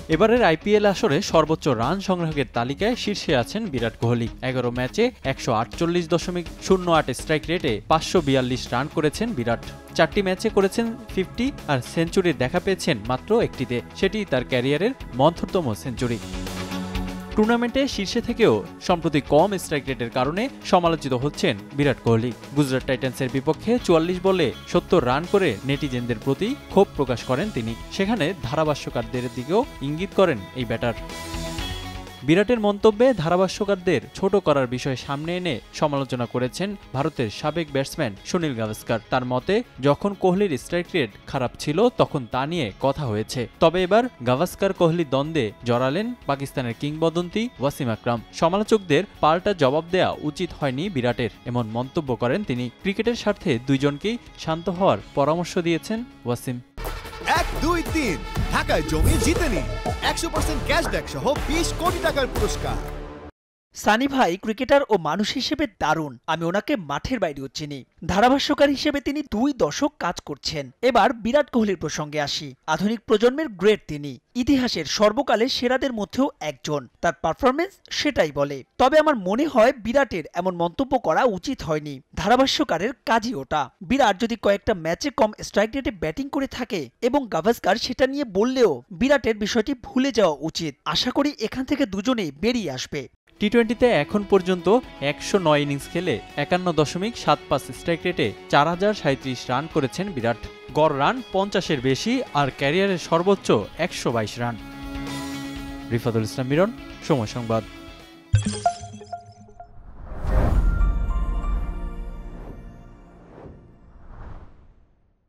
এবারের আইপিএল আসরে সর্বোচ্চ রান সংগ্রাহকের তালিকায় শীর্ষে আছেন বিরাট কোহলি। ১১ ম্যাচে ১৪৮.০৮ স্ট্রাইক রেটে ৫৪২ রান করেছেন বিরাট। ৪টি ম্যাচে করেছেন 50 আর সেঞ্চুরির দেখা পেয়েছেন মাত্র একটিতে, সেটি তার ক্যারিয়ারের মন্থরতম সেঞ্চুরি। টুর্নামেন্টে শীর্ষে থেকেও সম্প্রতি কম স্ট্রাইক রেটের কারণে সমালোচিত হচ্ছেন বিরাট কোহলি। গুজরাট টাইটান্সের বিপক্ষে ৪৪ বলে ৭০ রান করে নেটিজেনদের প্রতি ক্ষোভ প্রকাশ করেন তিনি। সেখানে ধারাভাষ্যকারদের দিকেও ইঙ্গিত করেন এই ব্যাটার। বিরাটের মন্তব্যে ধারাভাষ্যকারদের ছোট করার বিষয় সামনে এনে সমালোচনা করেছেন ভারতের সাবেক ব্যাটসম্যান সুনীল গাভাস্কার। তার মতে, যখন কোহলির স্ট্রাইক রেট খারাপ ছিল তখন তা নিয়ে কথা হয়েছে। তবে এবার গাভাস্কার কোহলি দ্বন্দ্বে জড়ালেন পাকিস্তানের কিংবদন্তি ওয়াসিম আকরাম। সমালোচকদের পাল্টা জবাব দেয়া উচিত হয়নি বিরাটের, এমন মন্তব্য করেন তিনি। ক্রিকেটের স্বার্থে দুইজনকেই শান্ত হওয়ার পরামর্শ দিয়েছেন ওয়াসিম। ১, ২, ৩ ঢাকায় জমি জিতে নিন ১০০% ক্যাশব্যাক সহ ২০ কোটি টাকার পুরস্কার। সানি ভাই ক্রিকেটার ও মানুষ হিসেবে দারুণ। আমি ওনাকে মাঠের বাইরেও চিনি। ধারাভাষ্যকার হিসেবে তিনি ২ দশক কাজ করছেন। এবার বিরাট কোহলির প্রসঙ্গে আসি। আধুনিক প্রজন্মের গ্রেট তিনি, ইতিহাসের সর্বকালের সেরাদের মধ্যেও একজন। তার পারফরমেন্স সেটাই বলে। তবে আমার মনে হয় বিরাটের এমন মন্তব্য করা উচিত হয়নি। ধারাভাষ্যকারের কাজই ওটা। বিরাট যদি কয়েকটা ম্যাচে কম স্ট্রাইক রেটে ব্যাটিং করে থাকে এবং গাভাস্কার সেটা নিয়ে বললেও বিরাটের বিষয়টি ভুলে যাওয়া উচিত। আশা করি এখান থেকে দুজনেই বেরিয়ে আসবে। টি-টোয়েন্টিতে এখন পর্যন্ত ১০৯ ইনিংস খেলে ৫১.৭৫ স্ট্রাইক রেটে ৪০৩৭ রান করেছেন বিরাট। গড় রান ৫০-এর বেশি আর ক্যারিয়ারের সর্বোচ্চ ১২২ রান। রিফাতুল ইসলাম মিরন, সময় সংবাদ।